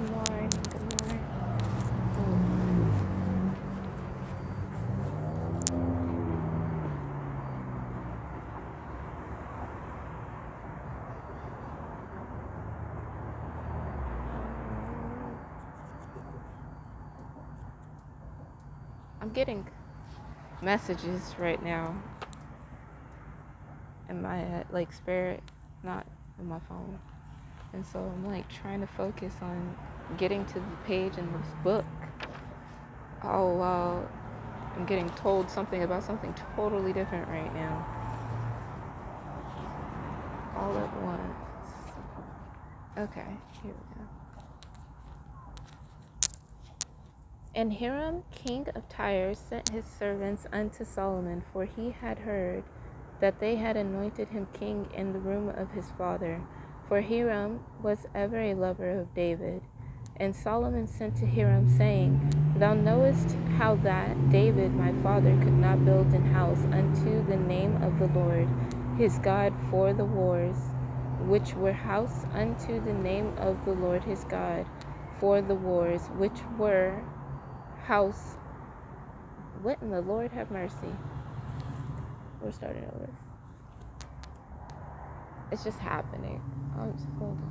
Good morning. Good morning. I'm getting messages right now in my head, like spirit, not in my phone. And so I'm like trying to focus on getting to the page in this book. Oh wow, I'm getting told something about something totally different right now. All at once. Okay, here we go. And Hiram, king of Tyre, sent his servants unto Solomon, for he had heard that they had anointed him king in the room of his father. For Hiram was ever a lover of David. And Solomon sent to Hiram, saying, Thou knowest how that David my father could not build an house unto the name of the Lord his God for the wars, which were house unto the name of the Lord his God for the wars, which were house. What in the Lord have mercy? We're starting over. It's just happening. Hold on.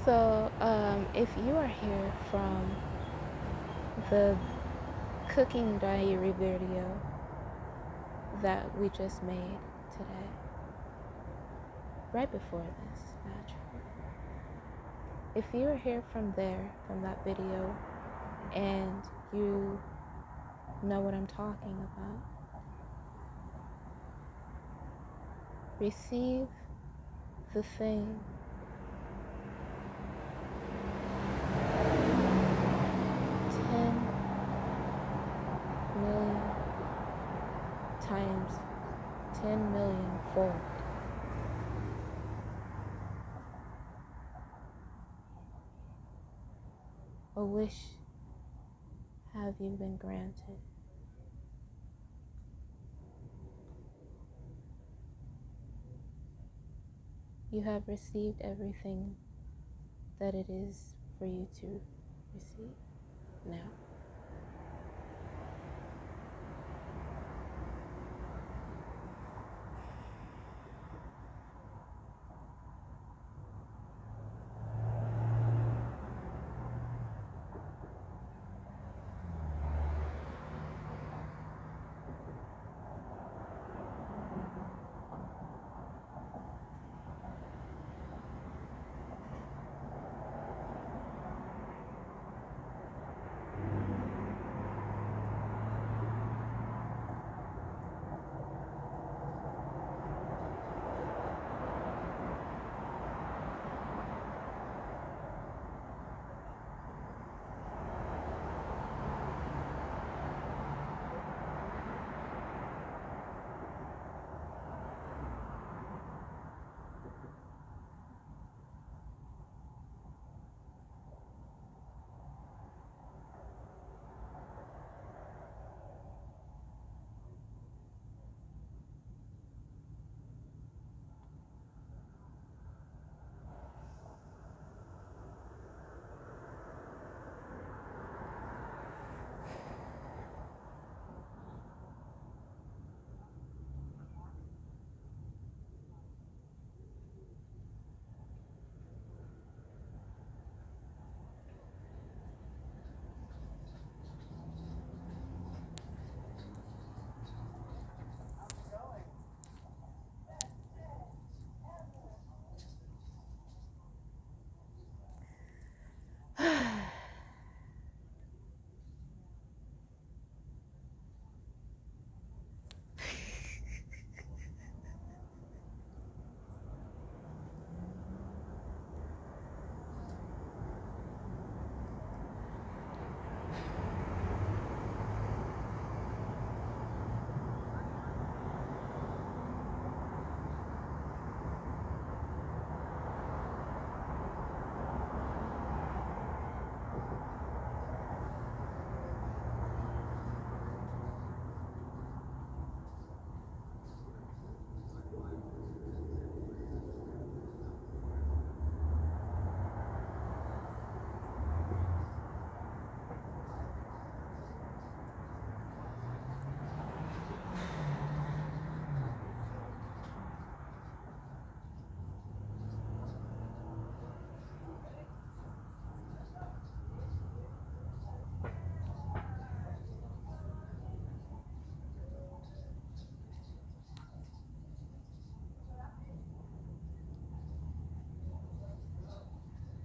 So, if you are here from the cooking diary video that we just made today, right before this, actually, if you are here from there, from that video, and you know what I'm talking about, receive the thing 10,000,000 times 10,000,000 fold. A wish have you been granted. You have received everything that it is for you to receive now.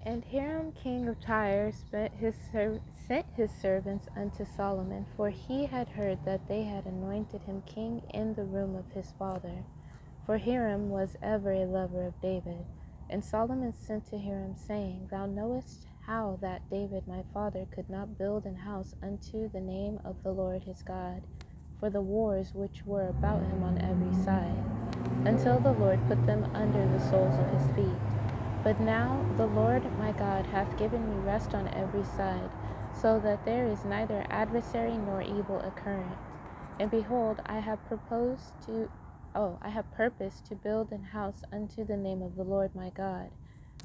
And Hiram king of Tyre sent his servants unto Solomon, for he had heard that they had anointed him king in the room of his father. For Hiram was ever a lover of David. And Solomon sent to Hiram, saying, Thou knowest how that David my father could not build an house unto the name of the Lord his God, for the wars which were about him on every side, until the Lord put them under the soles of his feet. But now the Lord my God hath given me rest on every side, so that there is neither adversary nor evil occurrent. And behold, I have purposed to build an house unto the name of the Lord my God.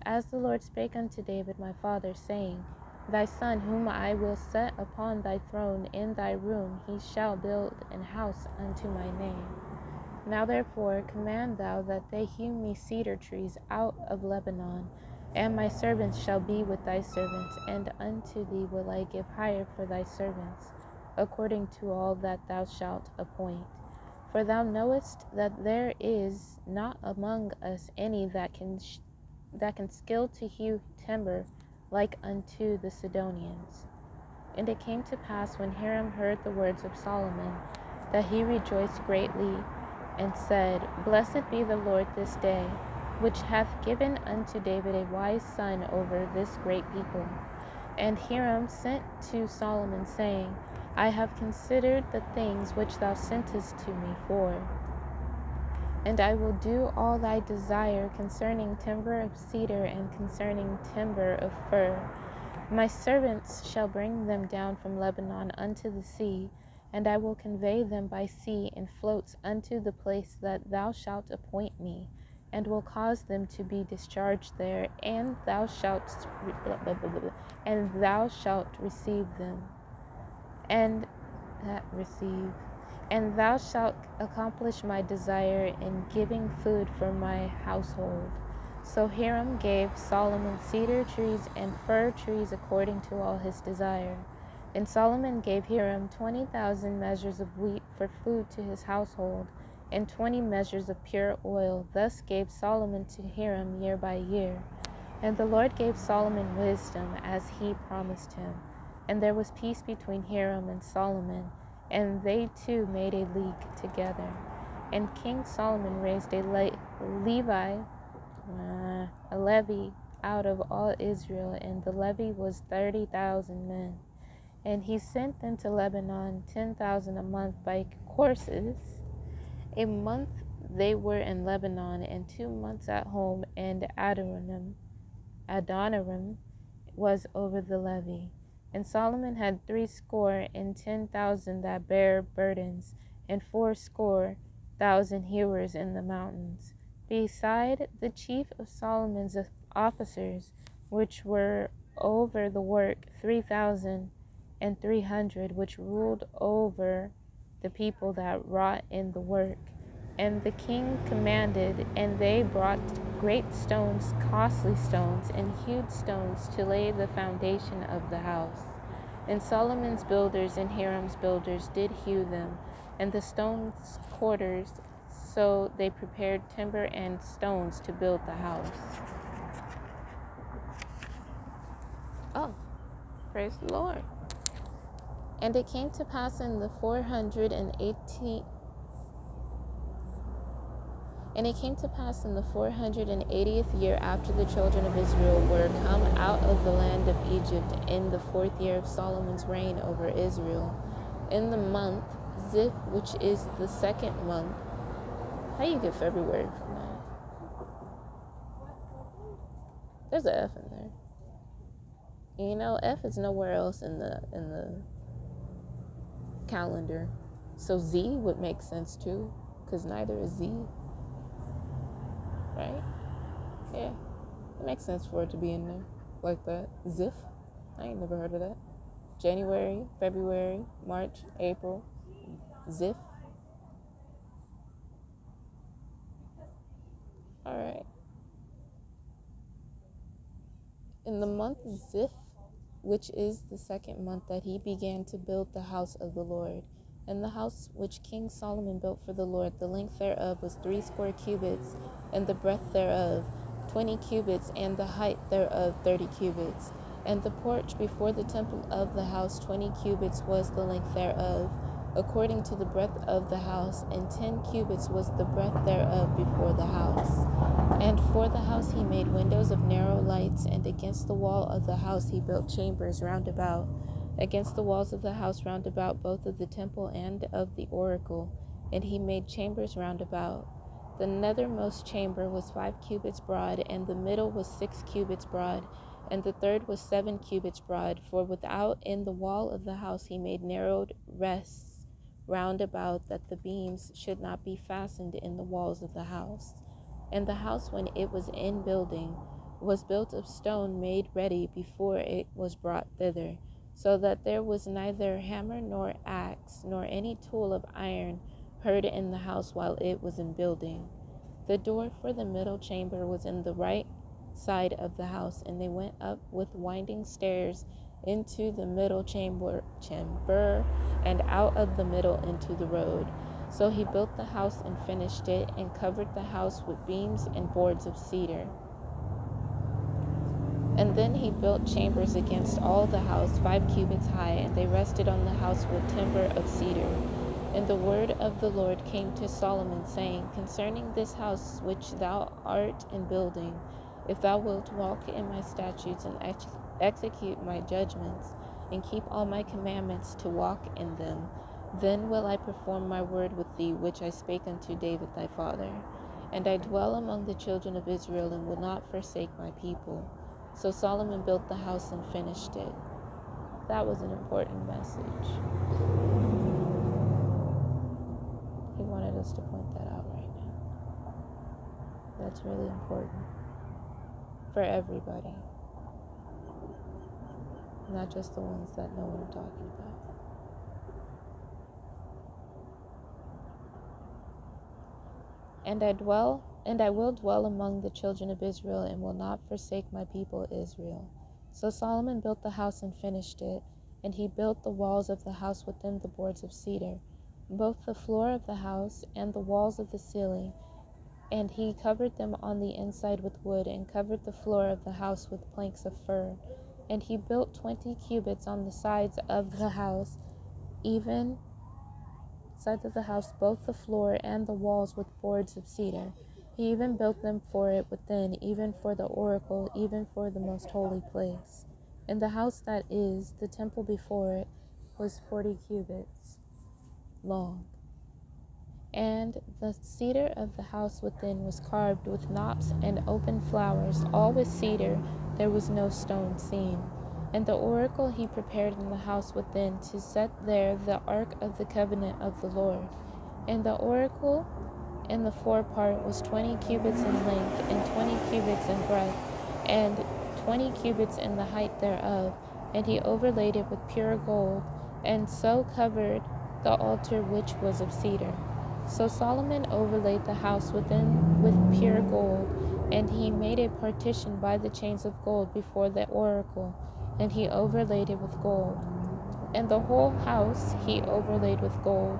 As the Lord spake unto David my father, saying, Thy son, whom I will set upon thy throne in thy room, he shall build an house unto my name. Now therefore command thou that they hew me cedar trees out of Lebanon, and my servants shall be with thy servants, and unto thee will I give hire for thy servants, according to all that thou shalt appoint. For thou knowest that there is not among us any that can skill to hew timber like unto the Sidonians. And it came to pass, when Hiram heard the words of Solomon, that he rejoiced greatly, and said, Blessed be the Lord this day, which hath given unto David a wise son over this great people. And Hiram sent to Solomon, saying, I have considered the things which thou sentest to me for, and I will do all thy desire concerning timber of cedar and concerning timber of fir. My servants shall bring them down from Lebanon unto the sea, and I will convey them by sea in floats unto the place that thou shalt appoint me, and will cause them to be discharged there, and thou shalt receive them, and thou shalt accomplish my desire in giving food for my household. So Hiram gave Solomon cedar trees and fir trees according to all his desire. And Solomon gave Hiram 20,000 measures of wheat for food to his household, and 20 measures of pure oil. Thus gave Solomon to Hiram year by year. And the Lord gave Solomon wisdom, as he promised him. And there was peace between Hiram and Solomon, and they two made a league together. And King Solomon raised a levy out of all Israel, and the levy was 30,000 men. And he sent them to Lebanon 10,000 a month by courses. A month they were in Lebanon, and 2 months at home, and Adoniram was over the levy. And Solomon had 70,000 that bare burdens, and 80,000 hewers in the mountains, beside the chief of Solomon's officers, which were over the work, 3,300, which ruled over the people that wrought in the work. And the king commanded, and they brought great stones, costly stones, and hewed stones to lay the foundation of the house. And Solomon's builders and Hiram's builders did hew them, and the stones quarters, so they prepared timber and stones to build the house. Oh, praise the Lord. And it came to pass in the 480th year after the children of Israel were come out of the land of Egypt, in the 4th year of Solomon's reign over Israel, in the month Ziph, which is the 2nd month. How you get February from that? There's an F in there. You know, F is nowhere else in the calendar. So Z would make sense too, because neither is Z. Right? Yeah. It makes sense for it to be in there like that. Ziph. I ain't never heard of that. January, February, March, April. Ziph. Alright. In the month Ziph, which is the 2nd month, that he began to build the house of the Lord. And the house which King Solomon built for the Lord, the length thereof was 80 cubits, and the breadth thereof 20 cubits, and the height thereof 30 cubits. And the porch before the temple of the house 20 cubits was the length thereof, according to the breadth of the house, and 10 cubits was the breadth thereof before the house. And for the house he made windows of narrow lights, and against the wall of the house he built chambers round about, against the walls of the house round about, both of the temple and of the oracle. And he made chambers round about. The nethermost chamber was 5 cubits broad, and the middle was 6 cubits broad, and the third was 7 cubits broad. For without in the wall of the house he made narrowed rests round about, that the beams should not be fastened in the walls of the house. And the house, when it was in building, was built of stone made ready before it was brought thither, so that there was neither hammer nor axe nor any tool of iron heard in the house while it was in building. The door for the middle chamber was in the right side of the house, and they went up with winding stairs into the middle chamber and out of the middle into the road. So he built the house and finished it, and covered the house with beams and boards of cedar. And then he built chambers against all the house 5 cubits high, and they rested on the house with timber of cedar. And the word of the Lord came to Solomon, saying, Concerning this house which thou art in building, if thou wilt walk in my statutes and execute my judgments, and keep all my commandments to walk in them, then will I perform my word with thee, which I spake unto David thy father. And I dwell among the children of Israel, and will not forsake my people. So Solomon built the house and finished it. That was an important message. He wanted us to point that out right now. That's really important for everybody, not just the ones that know what I'm talking about. And I will dwell among the children of Israel, and will not forsake my people Israel. So Solomon built the house and finished it, and he built the walls of the house within the boards of cedar, both the floor of the house and the walls of the ceiling, and he covered them on the inside with wood, and covered the floor of the house with planks of fir. And he built 20 cubits on the sides of the house, even sides of the house, both the floor and the walls with boards of cedar. He even built them for it within, even for the oracle, even for the most holy place. And the house that is, the temple before it, was 40 cubits long. And the cedar of the house within was carved with knops and open flowers, all with cedar, there was no stone seen. And the oracle he prepared in the house within, to set there the ark of the covenant of the Lord. And the oracle in the forepart was 20 cubits in length, and 20 cubits in breadth, and 20 cubits in the height thereof. And he overlaid it with pure gold, and so covered the altar which was of cedar. So Solomon overlaid the house within with pure gold, and he made a partition by the chains of gold before the oracle, and he overlaid it with gold. And the whole house he overlaid with gold,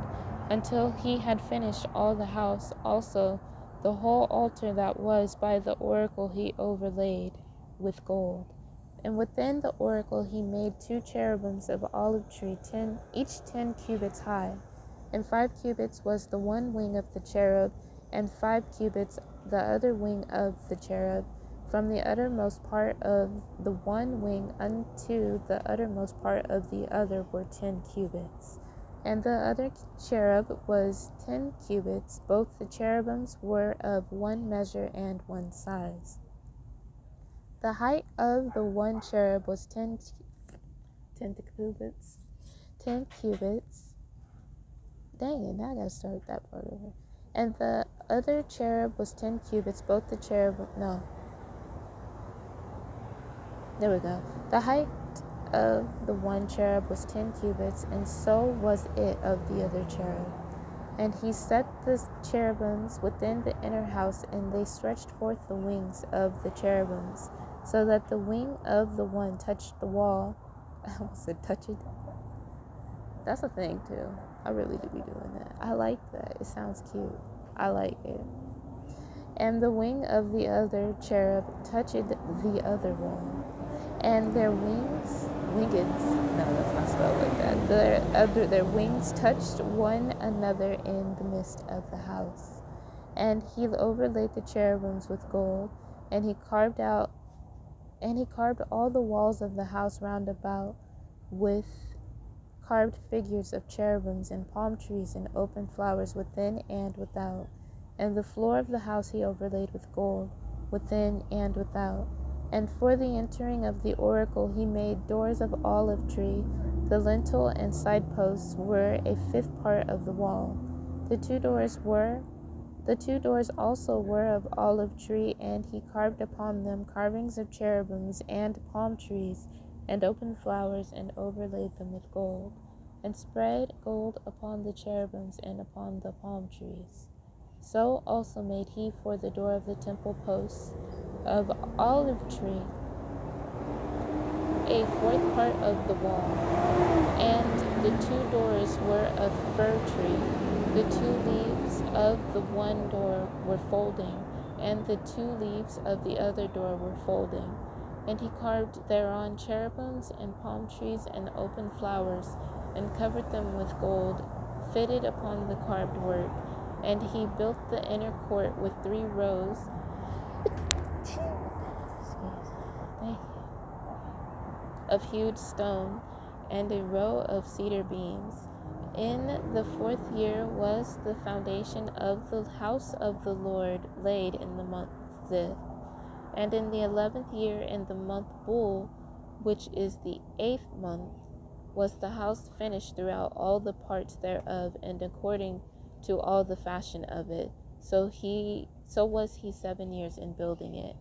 until he had finished all the house. Also the whole altar that was by the oracle he overlaid with gold. And within the oracle he made 2 cherubims of olive tree, each 10 cubits high. And 5 cubits was the one wing of the cherub, and 5 cubits the other wing of the cherub. From the uttermost part of the one wing unto the uttermost part of the other were 10 cubits. And the other cherub was 10 cubits. Both the cherubims were of one measure and one size. The height of the one cherub was 10 cubits. 10 cubits. Dang it, now I gotta start that part over. And the other cherub was 10 cubits. Both the cherub, no. There we go. The height of the one cherub was 10 cubits, and so was it of the other cherub. And he set the cherubims within the inner house, and they stretched forth the wings of the cherubims, so that the wing of the one touched the wall. I almost said touch it. That's a thing too. I really do be doing that. I like that. It sounds cute. I like it. And the wing of the other cherub touched the other wall, and their no, that's not spelled like that. Their wings touched one another in the midst of the house. And he overlaid the cherubims with gold, and he carved all the walls of the house round about with carved figures of cherubims and palm trees and open flowers within and without. And the floor of the house he overlaid with gold, within and without. And for the entering of the oracle he made doors of olive tree. The lintel and side posts were a fifth part of the wall. The two doors also were of olive tree, and he carved upon them carvings of cherubims and palm trees, and open flowers, and overlaid them with gold, and spread gold upon the cherubims and upon the palm trees. So also made he for the door of the temple posts of olive tree, a fourth part of the wall. And the two doors were of fir tree. The two leaves of the one door were folding, and the two leaves of the other door were folding. And he carved thereon cherubims and palm trees and open flowers, and covered them with gold, fitted upon the carved work. And he built the inner court with 3 rows of hewed stone, and a row of cedar beams. In the 4th year was the foundation of the house of the Lord laid in the month Ziph. And in the 11th year, in the month Bul, which is the 8th month, was the house finished throughout all the parts thereof, and according to all the fashion of it. So was he 7 years in building it.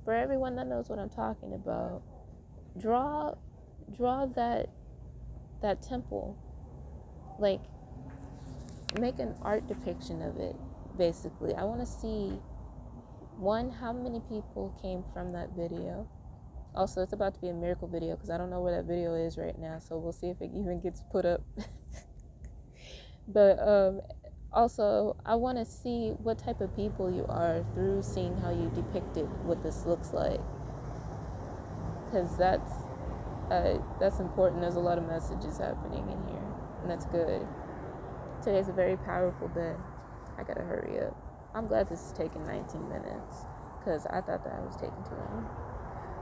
For everyone that knows what I'm talking about, draw that temple. Like, make an art depiction of it, basically. I want to see, one, how many people came from that video. Also, it's about to be a miracle video, because I don't know where that video is right now, so we'll see if it even gets put up. But also, I want to see what type of people you are through seeing how you depicted what this looks like, because that's important. There's a lot of messages happening in here, and that's good. Today's a very powerful day. I gotta hurry up. I'm glad this is taking 19 minutes, because I thought that I was taking too long.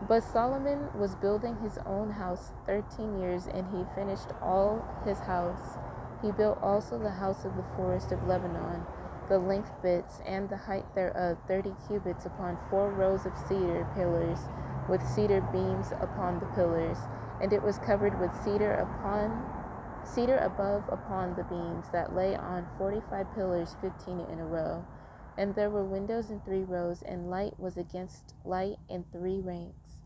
But Solomon was building his own house 13 years, and he finished all his house. He built also the house of the forest of Lebanon, the length bits and the height thereof 30 cubits, upon 4 rows of cedar pillars, with cedar beams upon the pillars, and it was covered with cedar above upon the beams, that lay on 45 pillars, 15 in a row. And there were windows in 3 rows, and light was against light in 3 ranks.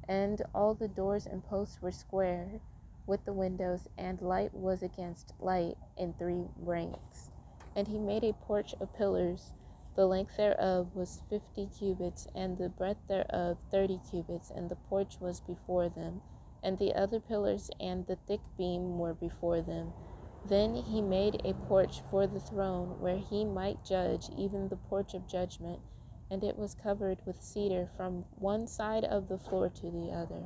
And all the doors and posts were square with the windows, and light was against light in 3 ranks. And he made a porch of pillars. The length thereof was 50 cubits, and the breadth thereof 30 cubits, and the porch was before them. And the other pillars and the thick beam were before them. Then he made a porch for the throne, where he might judge, even the porch of judgment, and it was covered with cedar from one side of the floor to the other.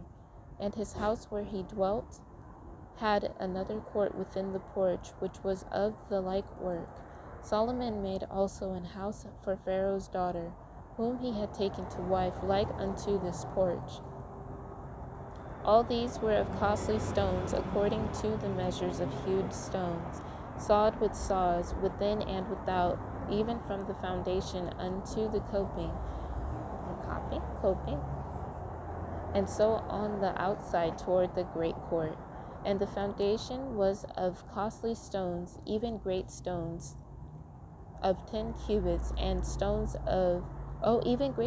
And his house where he dwelt had another court within the porch, which was of the like work. Solomon made also an house for Pharaoh's daughter, whom he had taken to wife, like unto this porch. All these were of costly stones, according to the measures of hewed stones, sawed with saws, within and without, even from the foundation unto the coping, and so on the outside toward the great court. And the foundation was of costly stones, even great stones of 10 cubits, and stones of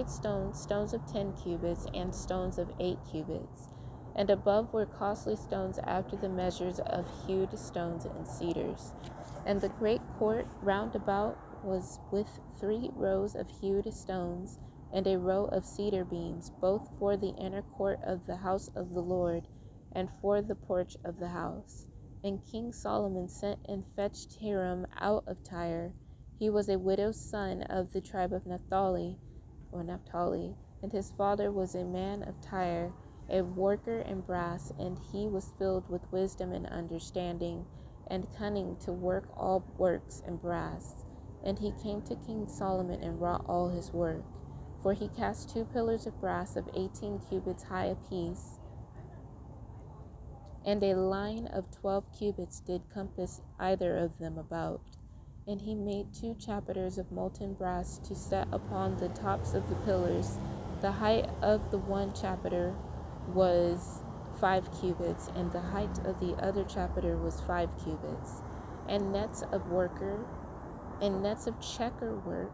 stones of 10 cubits, and stones of 8 cubits. And above were costly stones after the measures of hewed stones and cedars. And the great court round about was with 3 rows of hewed stones, and a row of cedar beams, both for the inner court of the house of the Lord, and for the porch of the house. And King Solomon sent and fetched Hiram out of Tyre. He was a widow's son of the tribe of Naphtali, and his father was a man of Tyre, a worker in brass, and he was filled with wisdom and understanding, and cunning to work all works in brass. And he came to King Solomon and wrought all his work. For he cast 2 pillars of brass of 18 cubits high apiece, and a line of 12 cubits did compass either of them about. And he made 2 chapiters of molten brass to set upon the tops of the pillars. The height of the one chapiter was 5 cubits, and the height of the other chapiter was 5 cubits. And nets of checker work,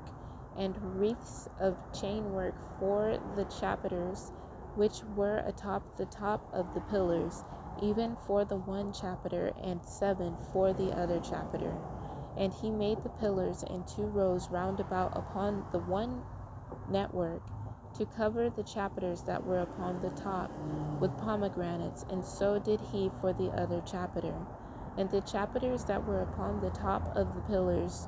and wreaths of chain work for the chapiters, which were atop the top of the pillars, even for the one chapiter, and 7 for the other chapiter. And he made the pillars in 2 rows round about upon the one network, to cover the chapiters that were upon the top with pomegranates, and so did he for the other chapiter. And the chapiters that were upon the top of the pillars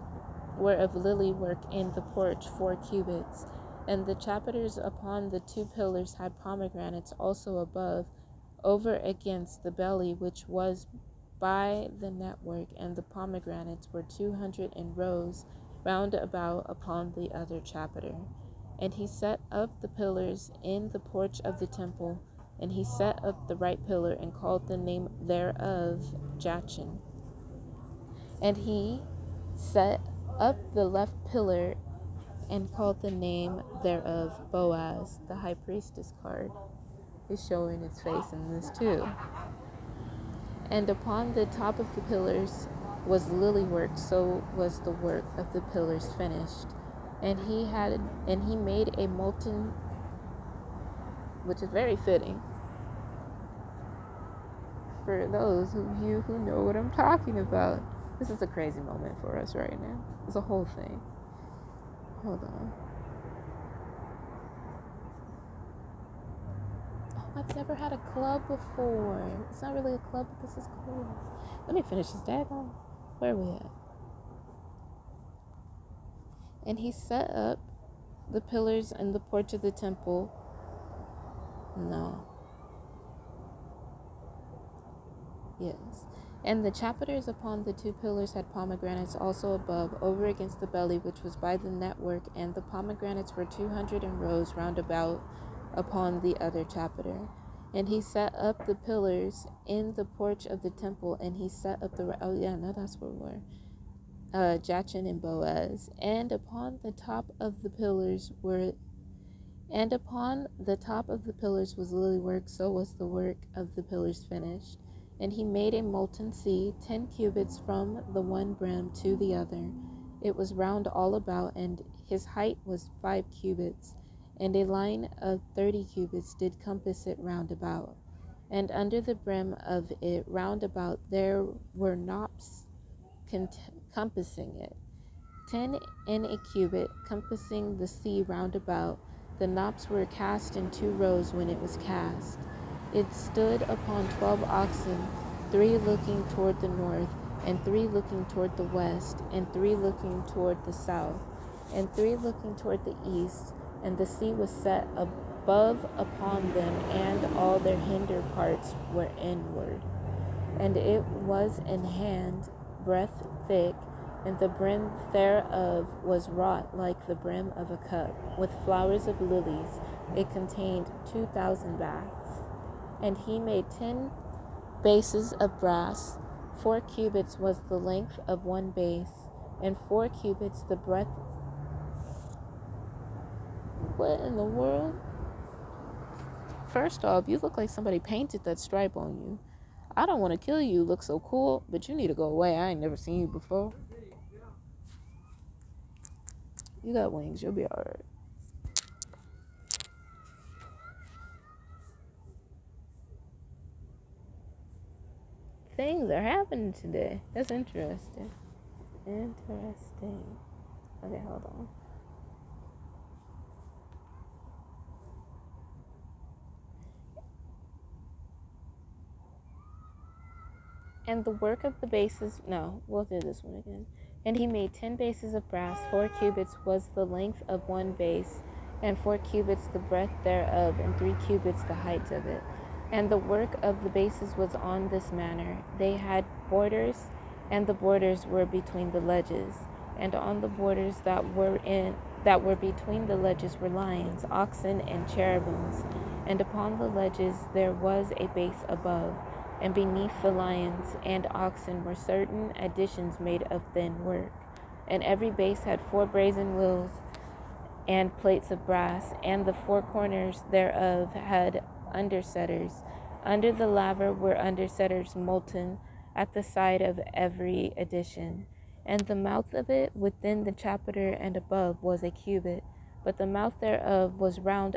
were of lily work in the porch 4 cubits, and the chapiters upon the 2 pillars had pomegranates also above, over against the belly which was by the network, and the pomegranates were 200 in rows round about upon the other chapiter. And he set up the pillars in the porch of the temple, and he set up the right pillar, and called the name thereof Jachin. And he set up the left pillar, and called the name thereof Boaz. The high priestess card is showing its face in this too. And upon the top of the pillars was lily work, so was the work of the pillars finished. And he made a molten, which is very fitting for those of you who know what I'm talking about. This is a crazy moment for us right now. It's a whole thing. Hold on. I've never had a club before. It's not really a club, but this is cool. Let me finish this daggone. Where are we at? And he set up the pillars in the porch of the temple. No. Yes. And the chapiters upon the 2 pillars had pomegranates also above, over against the belly which was by the network, and the pomegranates were 200 in rows round about upon the other chapiter. And he set up the pillars in the porch of the temple, and he set up that's where we were. Jachin and Boaz. And upon the top of the pillars was lily work, so was the work of the pillars finished. And he made a molten sea, 10 cubits from the one brim to the other. It was round all about, and his height was 5 cubits, and a line of 30 cubits did compass it round about. And under the brim of it round about there were knops compassing it, 10 in a cubit, compassing the sea round about. The knops were cast in 2 rows when it was cast. It stood upon 12 oxen, 3 looking toward the north, and 3 looking toward the west, and 3 looking toward the south, and 3 looking toward the east. And the sea was set above upon them, and all their hinder parts were inward. And it was an hand breadth thick, and the brim thereof was wrought like the brim of a cup, with flowers of lilies. It contained 2,000 baths. And he made 10 bases of brass. 4 cubits was the length of one base, and 4 cubits the breadth. What in the world? First off, you look like somebody painted that stripe on you. I don't want to kill you. You look so cool, but you need to go away. I ain't never seen you before. You got wings. You'll be alright. Things are happening today. That's interesting. Interesting. Okay, hold on. And the work of the bases, no, we'll do this one again. And he made 10 bases of brass. 4 cubits was the length of one base, and 4 cubits the breadth thereof, and 3 cubits the height of it. And the work of the bases was on this manner. They had borders, and the borders were between the ledges. And on the borders that were between the ledges were lions, oxen, and cherubims. And upon the ledges there was a base above, and beneath the lions and oxen were certain additions made of thin work. And every base had 4 brazen wheels and plates of brass, and the 4 corners thereof had undersetters. Under the laver were undersetters molten at the side of every addition. And the mouth of it within the chapiter and above was a cubit, but the mouth thereof was round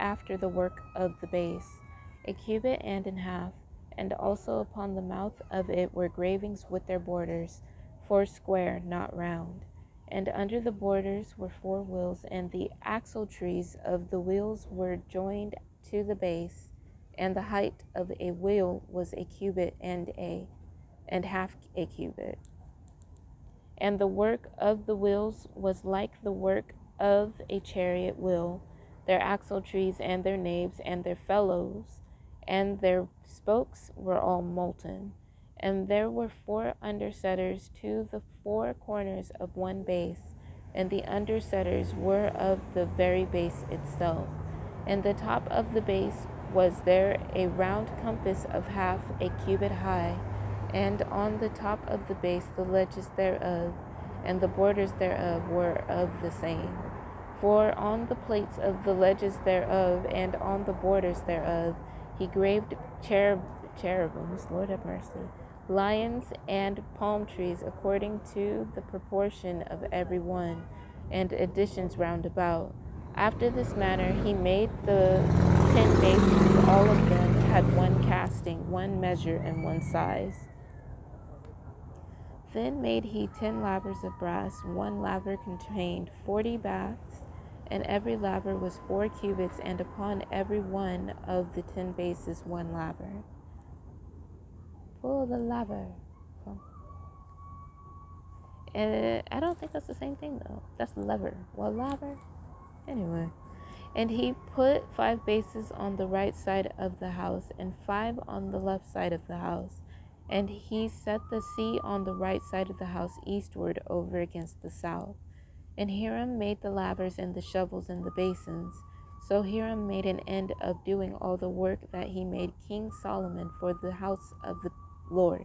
after the work of the base, a cubit and an half. And also upon the mouth of it were gravings with their borders, 4 square, not round. And under the borders were 4 wheels, and the axletrees of the wheels were joined to the base, and the height of a wheel was a cubit and half a cubit. And the work of the wheels was like the work of a chariot wheel, their axletrees and their naves and their felloes, and their spokes were all molten. And there were 4 undersetters to the 4 corners of one base, and the undersetters were of the very base itself. And the top of the base was there a round compass of half a cubit high, and on the top of the base the ledges thereof, and the borders thereof were of the same. For on the plates of the ledges thereof, and on the borders thereof, he graved cherubims, Lord have mercy, lions and palm trees according to the proportion of every one, and additions round about. After this manner he made the 10 basins. All of them had one casting, one measure, and one size. Then made he 10 lavers of brass. One laver contained 40 baths, and every laver was 4 cubits, and upon every one of the 10 bases 1 laver. Pull the laver. I don't think that's the same thing, though. That's lever. Well, laver? Anyway. And he put 5 bases on the right side of the house, and 5 on the left side of the house. And he set the sea on the right side of the house eastward over against the south. And Hiram made the lavers and the shovels and the basins. So Hiram made an end of doing all the work that he made King Solomon for the house of the Lord.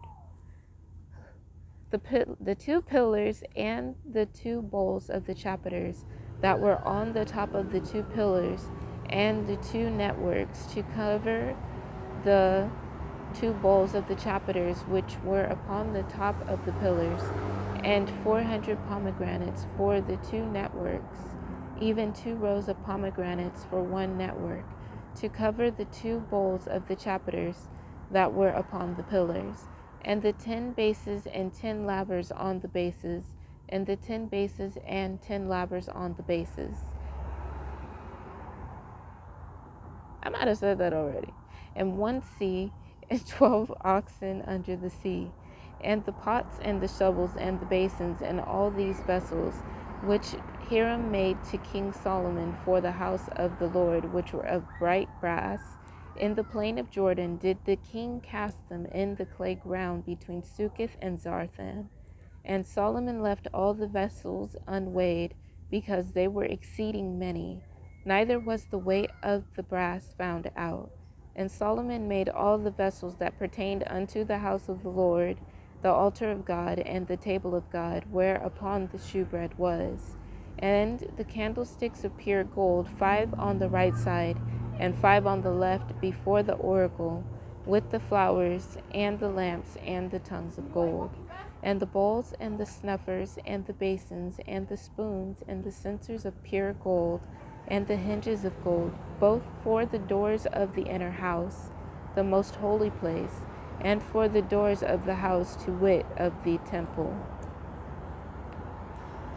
The 2 pillars and the 2 bowls of the chapiters that were on the top of the 2 pillars, and the 2 networks to cover the 2 bowls of the chapiters which were upon the top of the pillars, and 400 pomegranates for the 2 networks, even 2 rows of pomegranates for 1 network, to cover the 2 bowls of the chapiters that were upon the pillars, and the 10 bases and 10 lavers on the bases, and the 10 bases and 10 lavers on the bases. I might have said that already. And 1 sea, and 12 oxen under the sea, and the pots and the shovels and the basins, and all these vessels, which Hiram made to King Solomon for the house of the Lord, which were of bright brass. In the plain of Jordan did the king cast them in the clay ground between Succoth and Zarthan. And Solomon left all the vessels unweighed, because they were exceeding many, neither was the weight of the brass found out. And Solomon made all the vessels that pertained unto the house of the Lord, the altar of God, and the table of God, whereupon the shewbread was. And the candlesticks of pure gold, 5 on the right side, and 5 on the left before the oracle, with the flowers, and the lamps, and the tongues of gold. And the bowls, and the snuffers, and the basins, and the spoons, and the censers of pure gold, and the hinges of gold, both for the doors of the inner house, the most holy place, and for the doors of the house, to wit, of the temple.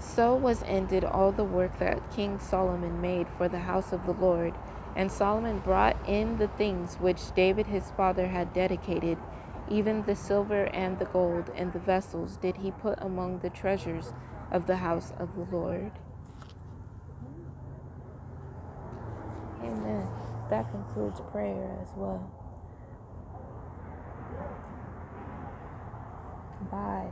So was ended all the work that King Solomon made for the house of the Lord. And Solomon brought in the things which David his father had dedicated, Even the silver and the gold and the vessels did he put among the treasures of the house of the Lord. Amen. That concludes prayer as well. Bye.